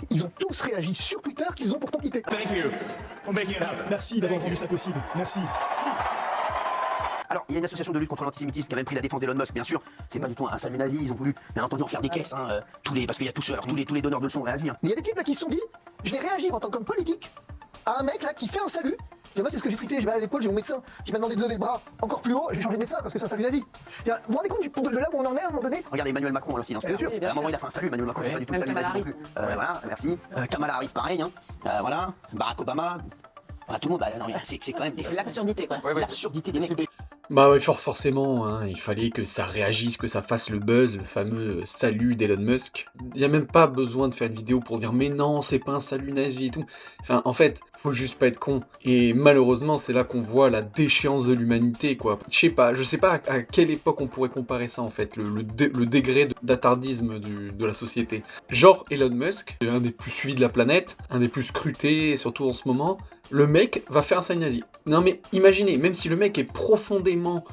Ils ont tous réagi sur Twitter qu'ils ont pourtant quitté. Thank you for making it happen. Merci d'avoir rendu ça possible. Merci. Alors, il y a une association de lutte contre l'antisémitisme qui a même pris la défense d'Elon Musk, bien sûr. C'est pas du tout un salut nazi, ils ont voulu, bien entendu, en faire des caisses, hein, parce qu'il y a tous les donneurs de leçons ont réagi. Hein. Mais il y a des types là qui se sont dit, je vais réagir en tant qu'homme politique à un mec là qui fait un salut. Et moi, c'est ce que j'ai tweeté, je vais à l'épaule, j'ai mon médecin qui m'a demandé de lever le bras encore plus haut, je vais changer de médecin parce que c'est un salut nazi. Vous vous rendez compte de là où on en est à un moment donné? Regardez Emmanuel Macron aussi dans ce cas. À un moment, il a fait un salut, Emmanuel Macron, pas du tout le salut nazi non plus. Voilà, merci. Kamala Harris, pareil, hein. Voilà. Barack Obama. Voilà, tout le monde, non, c'est quand même l'absurdité, quoi. L'absurdité des mecs. Bah ouais, forcément, hein, il fallait que ça réagisse, que ça fasse le buzz, le fameux salut d'Elon Musk. Il y a même pas besoin de faire une vidéo pour dire mais non, c'est pas un salut nazi et tout. Enfin, en fait, faut juste pas être con. Et malheureusement, c'est là qu'on voit la déchéance de l'humanité, quoi. Je sais pas à quelle époque on pourrait comparer ça, en fait, le degré d'attardisme de la société. Genre Elon Musk, un des plus suivis de la planète, un des plus scrutés, surtout en ce moment. Le mec va faire un salut nazi. Non mais imaginez, même si le mec est profondément,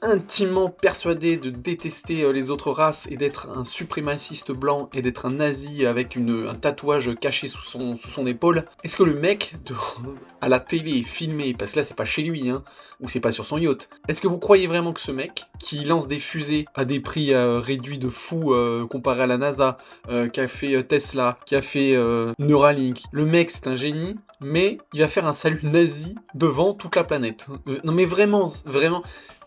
intimement persuadé de détester les autres races et d'être un suprémaciste blanc et d'être un nazi avec un tatouage caché sous son épaule, est-ce que le mec, à la télé, filmé, parce que là c'est pas chez lui, hein, ou c'est pas sur son yacht, est-ce que vous croyez vraiment que ce mec, qui lance des fusées à des prix réduits de fou comparé à la NASA, qui a fait Tesla, qui a fait Neuralink, le mec c'est un génie, mais il va faire un salut nazi devant toute la planète. Non mais vraiment,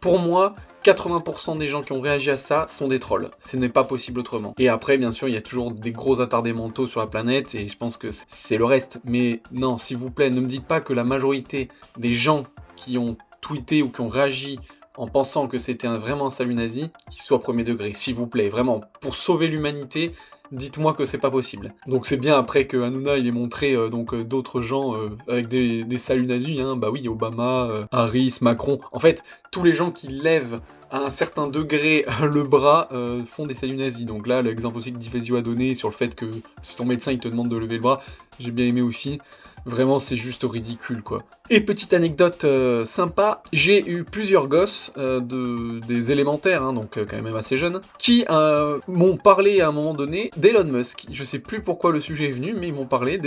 pour moi, 80% des gens qui ont réagi à ça sont des trolls. Ce n'est pas possible autrement. Et après, bien sûr, il y a toujours des gros attardés mentaux sur la planète, et je pense que c'est le reste. Mais non, s'il vous plaît, ne me dites pas que la majorité des gens qui ont tweeté ou qui ont réagi en pensant que c'était vraiment un salut nazi, qui soit premier degré. S'il vous plaît, vraiment, pour sauver l'humanité, dites-moi que c'est pas possible. Donc c'est bien après que Hanouna il ait montré d'autres gens avec des saluts nazis, hein, bah oui, Obama, Harris, Macron. En fait, tous les gens qui lèvent à un certain degré le bras font des saluts nazis. Donc là, l'exemple aussi que Difesio a donné sur le fait que si ton médecin il te demande de lever le bras, j'ai bien aimé aussi. Vraiment, c'est juste ridicule, quoi. Et petite anecdote sympa, j'ai eu plusieurs gosses des élémentaires, hein, donc quand même assez jeunes, qui m'ont parlé à un moment donné d'Elon Musk. Je sais plus pourquoi le sujet est venu, mais ils m'ont parlé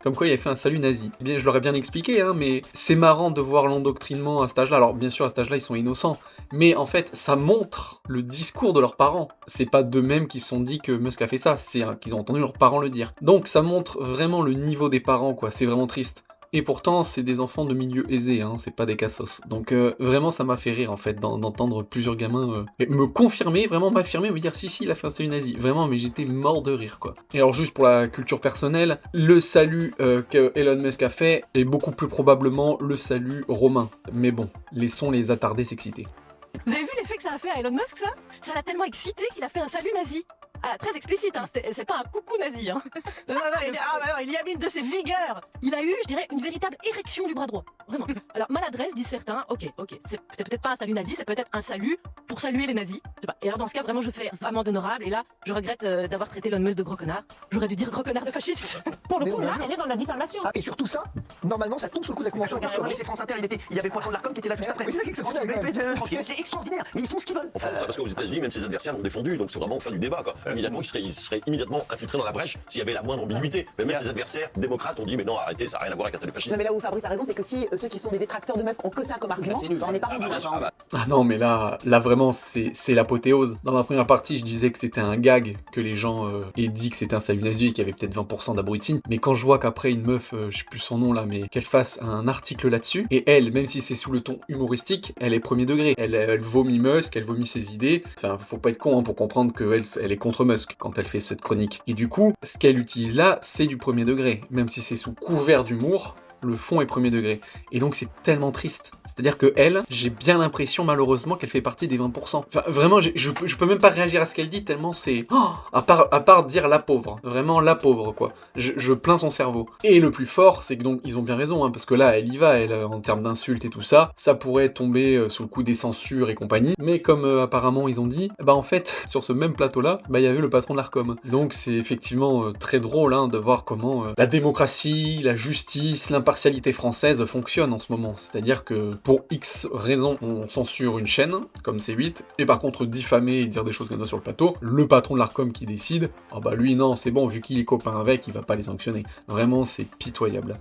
comme quoi il avait fait un salut nazi. Eh bien, je leur ai bien expliqué, hein, mais c'est marrant de voir l'endoctrinement à cet âge-là. Alors, bien sûr, à cet âge-là, ils sont innocents, mais en fait, ça montre le discours de leurs parents. C'est pas d'eux-mêmes qui se sont dit que Musk a fait ça, c'est qu'ils ont entendu leurs parents le dire. Donc, ça montre vraiment le niveau des parents, quoi. C'est vraiment triste. Et pourtant, c'est des enfants de milieu aisé, hein, c'est pas des cassos. Donc vraiment, ça m'a fait rire, en fait, d'entendre plusieurs gamins me confirmer, vraiment m'affirmer, me dire si, il a fait un salut nazi. Vraiment, mais j'étais mort de rire, quoi. Et alors, juste pour la culture personnelle, le salut que Elon Musk a fait est beaucoup plus probablement le salut romain. Mais bon, laissons les attardés s'exciter. Vous avez vu l'effet que ça a fait à Elon Musk, ça? Ça l'a tellement excité qu'il a fait un salut nazi. Ah, très explicite, hein. C'est pas un coucou nazi, hein. Non, il y a mis de ses vigueurs. Il a eu, je dirais, une véritable érection du bras droit. Vraiment. Alors, maladresse, disent certains, ok, c'est peut-être pas un salut nazi, c'est peut-être un salut pour saluer les nazis. Je sais pas. Et alors, dans ce cas, vraiment, je fais amende honorable, et là, je regrette d'avoir traité Elon Musk de gros connard. J'aurais dû dire gros connard de fasciste. Pour le coup, là, elle est dans la diffamation. Ah, et surtout ça, normalement, ça tombe sous le coup de la convention internationale. C'est France Inter, il y avait le patron de l'Arcom qui était là juste après. Mais c'est ça qui est extraordinaire. C'est extraordinaire, mais ils font ce qu'ils veulent. Enfin, parce qu'aux États-Unis, même ses adversaires l'ont défendu, donc c'est vraiment fin du débat, quoi. Immédiatement, il serait immédiatement infiltré dans la brèche s'il y avait la moindre ambiguïté. Mais même ses adversaires démocrates ont dit mais non, arrêtez, ça n'a rien à voir avec un salut fasciste. Non, mais là où Fabrice a raison, c'est que si ceux qui sont des détracteurs de Musk ont que ça comme argument, on n'est pas rendu. Ah non, mais là vraiment, c'est l'apothéose. Dans ma première partie, je disais que c'était un gag, que les gens aient dit que c'était un salut nazi et qu'il y avait peut-être 20% d'abrutis. Mais quand je vois qu'après une meuf, je sais plus son nom là, mais qu'elle fasse un article là-dessus, et elle, même si c'est sous le ton humoristique, elle est premier degré. Elle vomit Musk, elle vomit ses idées. Enfin, faut pas être con pour comprendre qu'elle est contre Musk quand elle fait cette chronique. Et du coup, ce qu'elle utilise là, c'est du premier degré. Même si c'est sous couvert d'humour, le fond est premier degré. Et donc c'est tellement triste. C'est-à-dire que elle, j'ai bien l'impression malheureusement qu'elle fait partie des 20%. Enfin vraiment, je peux même pas réagir à ce qu'elle dit tellement c'est... Oh, à part dire la pauvre. Vraiment la pauvre, quoi. Je plains son cerveau. Et le plus fort, c'est que donc ils ont bien raison, hein, parce que là, elle y va, elle, en termes d'insultes et tout ça, ça pourrait tomber sous le coup des censures et compagnie. Mais comme apparemment ils ont dit, bah en fait, sur ce même plateau-là, bah il y avait le patron de l'Arcom. Donc c'est effectivement très drôle hein, de voir comment la démocratie, la justice, l'impact l'impartialité française fonctionne en ce moment. C'est-à-dire que pour X raisons, on censure une chaîne, comme C8, et par contre diffamer et dire des choses comme ça sur le plateau, le patron de l'Arcom qui décide, ah bah lui non, c'est bon, vu qu'il est copain avec, il va pas les sanctionner. Vraiment, c'est pitoyable.